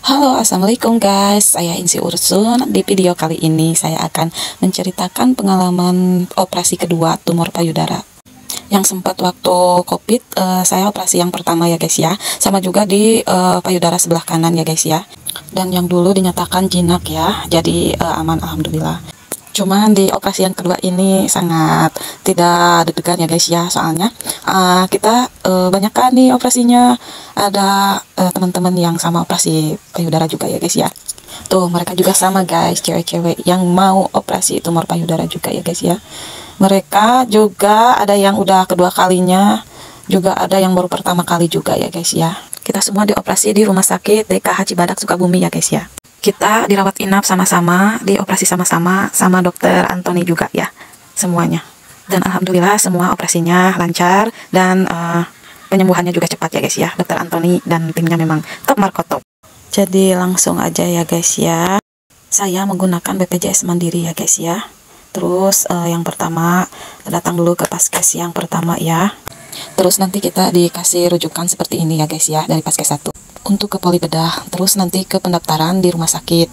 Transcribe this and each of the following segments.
Halo, assalamualaikum guys. Saya Insi Ursun. Di video kali ini saya akan menceritakan pengalaman operasi kedua tumor payudara. Yang sempat waktu COVID, saya operasi yang pertama ya guys ya. Sama juga di payudara sebelah kanan ya guys ya. Dan yang dulu dinyatakan jinak ya. Jadi aman alhamdulillah. Cuman di operasi yang kedua ini sangat tidak deg-degan ya guys ya, soalnya kita banyak kan nih operasinya, ada teman-teman yang sama operasi payudara juga ya guys ya. Tuh mereka juga sama guys, cewek-cewek yang mau operasi tumor payudara juga ya guys ya. Mereka juga ada yang udah kedua kalinya, juga ada yang baru pertama kali juga ya guys ya. Kita semua dioperasi di Rumah Sakit DKH Cibadak Sukabumi ya guys ya. Kita dirawat inap sama-sama, dioperasi sama-sama, sama dokter Antoni juga ya, semuanya. Dan alhamdulillah semua operasinya lancar dan penyembuhannya juga cepat ya guys ya. Dokter Antoni dan timnya memang top marko top. Jadi langsung aja ya guys ya. Saya menggunakan BPJS Mandiri ya guys ya. Terus yang pertama datang dulu ke Paskes yang pertama ya. Terus nanti kita dikasih rujukan seperti ini ya guys ya, dari Paskes 1. Untuk ke poli bedah, terus nanti ke pendaftaran di rumah sakit.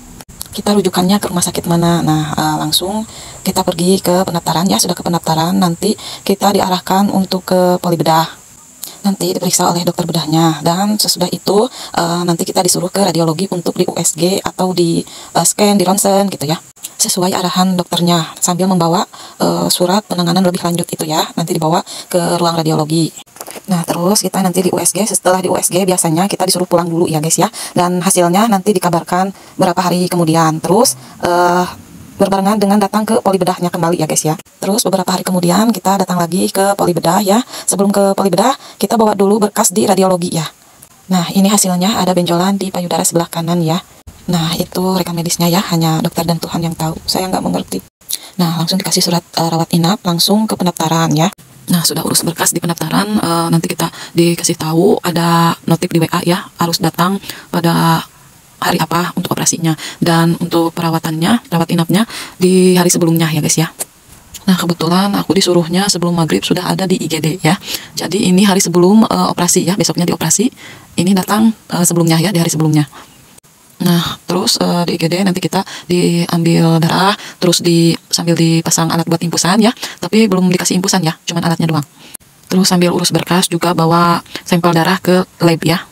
Kita rujukannya ke rumah sakit mana? Nah, langsung kita pergi ke pendaftaran ya. Sudah ke pendaftaran, nanti kita diarahkan untuk ke poli bedah. Nanti diperiksa oleh dokter bedahnya, dan sesudah itu nanti kita disuruh ke radiologi untuk di USG atau di scan, di ronsen gitu ya, sesuai arahan dokternya, sambil membawa surat penanganan lebih lanjut itu ya, nanti dibawa ke ruang radiologi. Nah terus kita nanti di USG, setelah di USG biasanya kita disuruh pulang dulu ya guys ya, dan hasilnya nanti dikabarkan berapa hari kemudian. Terus berbarengan dengan datang ke poli bedahnya kembali ya guys ya. Terus beberapa hari kemudian kita datang lagi ke poli bedah ya. Sebelum ke poli bedah kita bawa dulu berkas di radiologi ya. Nah ini hasilnya ada benjolan di payudara sebelah kanan ya. Nah itu rekam medisnya ya, hanya dokter dan Tuhan yang tahu, saya nggak mengerti. Nah langsung dikasih surat rawat inap, langsung ke pendaftaran ya. Nah sudah urus berkas di pendaftaran, nanti kita dikasih tahu ada notif di WA ya, harus datang pada hari apa untuk operasinya, dan untuk perawatannya, rawat inapnya di hari sebelumnya ya guys ya. Nah kebetulan aku disuruhnya sebelum maghrib sudah ada di IGD ya, jadi ini hari sebelum operasi ya, besoknya dioperasi, ini datang sebelumnya ya, di hari sebelumnya. Nah terus di IGD nanti kita diambil darah, terus sambil dipasang alat buat impusan ya, tapi belum dikasih impusan ya, cuman alatnya doang. Terus sambil urus berkas juga bawa sampel darah ke lab ya.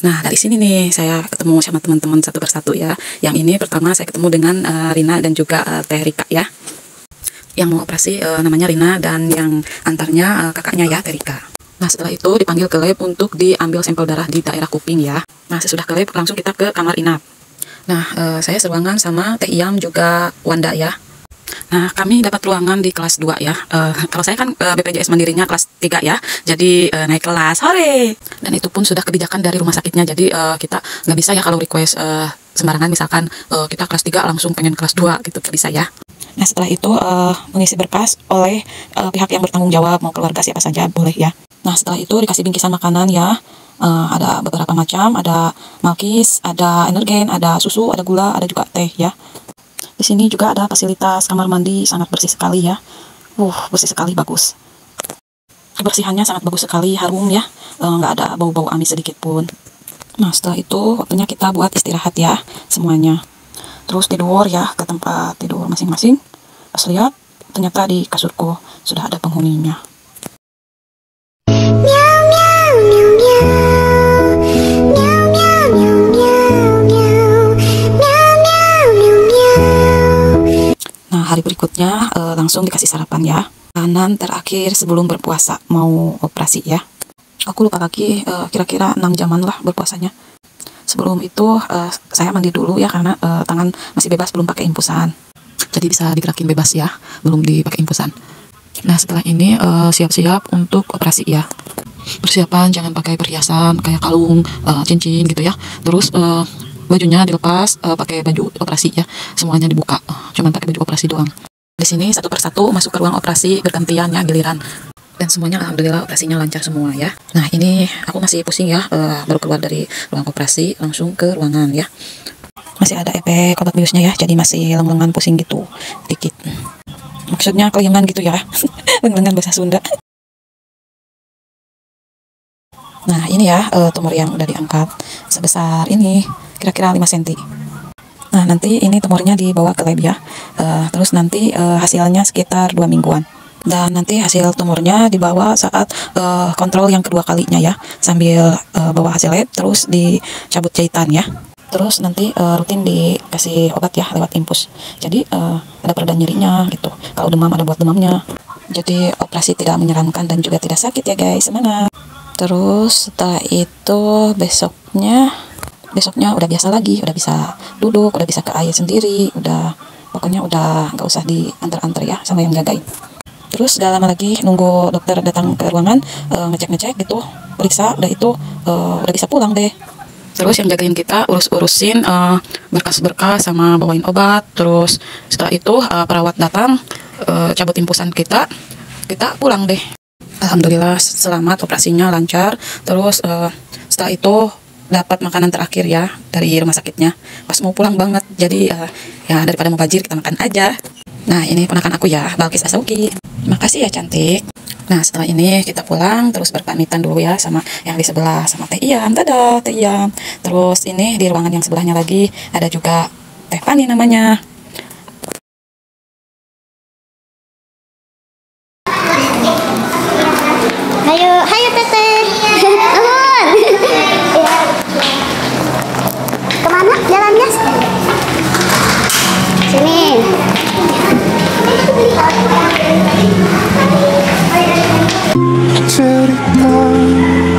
Nah dari sini nih saya ketemu sama teman-teman satu persatu ya. Yang ini pertama saya ketemu dengan Rina dan juga Teh Rika ya. Yang mau operasi namanya Rina, dan yang antarnya kakaknya ya, Teh Rika. Nah setelah itu dipanggil ke lab untuk diambil sampel darah di daerah kuping ya. Nah sesudah ke lab langsung kita ke kamar inap. Nah saya seruangan sama Teh Iyam juga Wanda ya. Nah kami dapat ruangan di kelas 2 ya. Kalau saya kan BPJS Mandirinya kelas 3 ya, jadi naik kelas, hore. Dan itu pun sudah kebijakan dari rumah sakitnya, jadi kita nggak bisa ya kalau request sembarangan, misalkan kita kelas 3 langsung pengen kelas 2 gitu, nggak bisa ya. Nah setelah itu mengisi berkas oleh pihak yang bertanggung jawab, mau keluarga siapa saja boleh ya. Nah setelah itu dikasih bingkisan makanan ya, ada beberapa macam, ada malkis, ada energen, ada susu, ada gula, ada juga teh ya. Di sini juga ada fasilitas kamar mandi, sangat bersih sekali ya. Bersih sekali, bagus. Kebersihannya sangat bagus sekali, harum ya, nggak ada bau-bau amis sedikit pun. Nah setelah itu waktunya kita buat istirahat ya semuanya. Terus tidur ya ke tempat tidur masing-masing. Pas lihat ternyata di kasurku sudah ada penghuninya. Nah hari berikutnya langsung dikasih sarapan ya. Makanan terakhir sebelum berpuasa mau operasi ya. Aku lupa lagi, kira-kira 6 jaman lah berpuasanya. Sebelum itu saya mandi dulu ya, karena tangan masih bebas, belum pakai impusan. Jadi bisa digerakin bebas ya, belum dipakai impusan. Nah setelah ini siap-siap untuk operasi ya. Persiapan jangan pakai perhiasan kayak kalung, cincin gitu ya. Terus bajunya dilepas, pakai baju operasi ya. Semuanya dibuka, cuman pakai baju operasi doang. Di sini satu persatu masuk ke ruang operasi bergantian ya, giliran. Dan semuanya alhamdulillah operasinya lancar semua ya. Nah ini aku masih pusing ya, baru keluar dari ruang operasi langsung ke ruangan ya. Masih ada efek obat biusnya ya, jadi masih leng-lengan pusing gitu dikit. Maksudnya kelingan gitu ya. Leng-lengan bahasa Sunda. Nah ini ya tumor yang udah diangkat sebesar ini. kira-kira 5 cm. Nah, nanti ini tumornya dibawa ke lab ya. Terus nanti hasilnya sekitar 2 mingguan. Dan nanti hasil tumornya dibawa saat kontrol yang kedua kalinya ya. Sambil bawa hasil lab, terus dicabut jahitan ya. Terus nanti rutin dikasih obat ya lewat infus. Jadi ada pereda nyerinya gitu. Kalau demam ada buat demamnya. Jadi operasi tidak menyeramkan dan juga tidak sakit ya guys. Semangat. Terus setelah itu besoknya udah biasa lagi, udah bisa duduk, udah bisa ke air sendiri, pokoknya udah nggak usah diantar-antar ya sama yang jagain. Terus gak lama lagi nunggu dokter datang ke ruangan, ngecek gitu, periksa, udah itu udah bisa pulang deh. Terus yang jagain kita urusin berkas-berkas sama bawain obat. Terus setelah itu perawat datang, cabut impusan kita pulang deh. Alhamdulillah selamat, operasinya lancar. Terus setelah itu dapat makanan terakhir ya dari rumah sakitnya. Pas mau pulang banget, jadi ya daripada mubazir kita makan aja. Nah, ini ponakan aku ya, Balkis Asauki. Makasih ya cantik. Nah, setelah ini kita pulang, terus berpamitan dulu ya sama yang di sebelah, sama Teh Iyam. Dadah Teh Iyam. Terus ini di ruangan yang sebelahnya lagi ada juga Teh Pani namanya. Hayo Teteh. Kemana jalannya? Sini. Cerita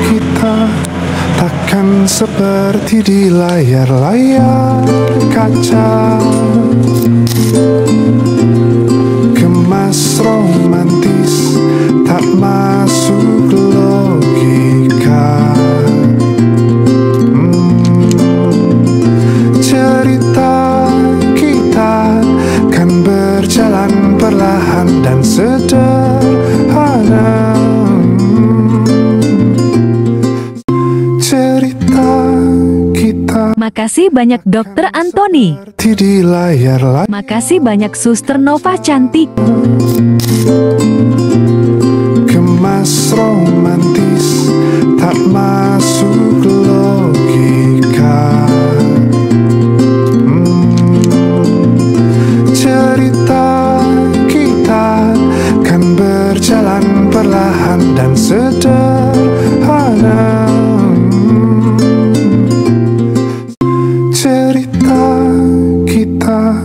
kita takkan seperti di layar-layar kaca, kemas romantis tak masuk logika. Cerita kita kan berjalan perlahan dan sederhana. Cerita kita. Makasih banyak Dokter Antoni. Di layar. Makasih banyak Suster Nova cantik. Kemas romantis tak masuk logika. Cerita kita kan berjalan perlahan dan sederhana. Cerita kita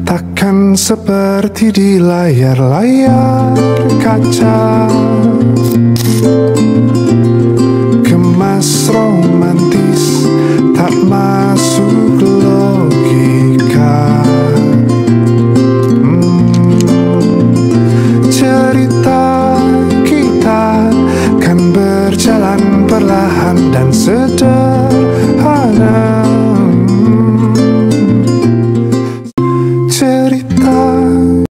takkan seperti di layar-layar kaca, kemas romantis tak masuk